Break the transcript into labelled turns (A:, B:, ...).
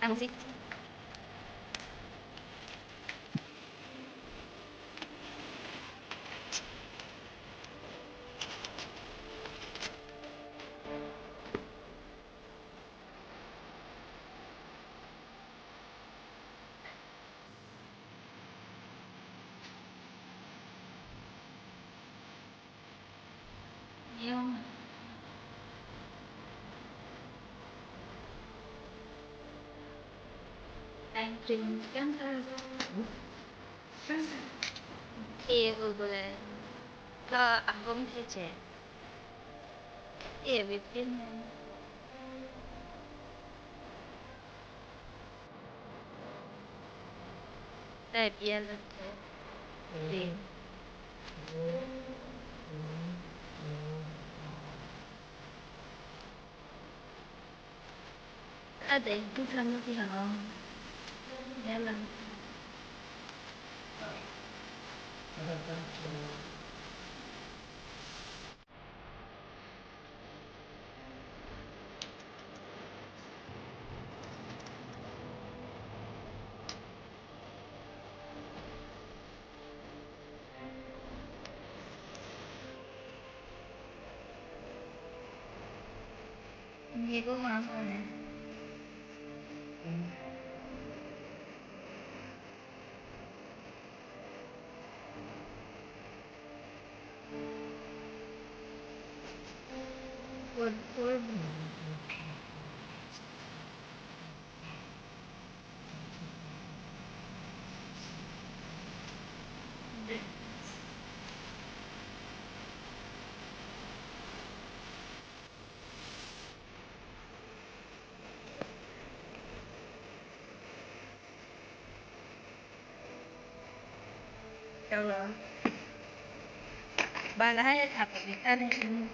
A: Ang sit. Yung anh Trình căng thẳng 이 부분은 더 안봉해제 이 밑에는 내 비엘한테 네 네 괜찮으세요? 내는 이거 마음에 뭘 여러 말을 하얘 잡고 일단은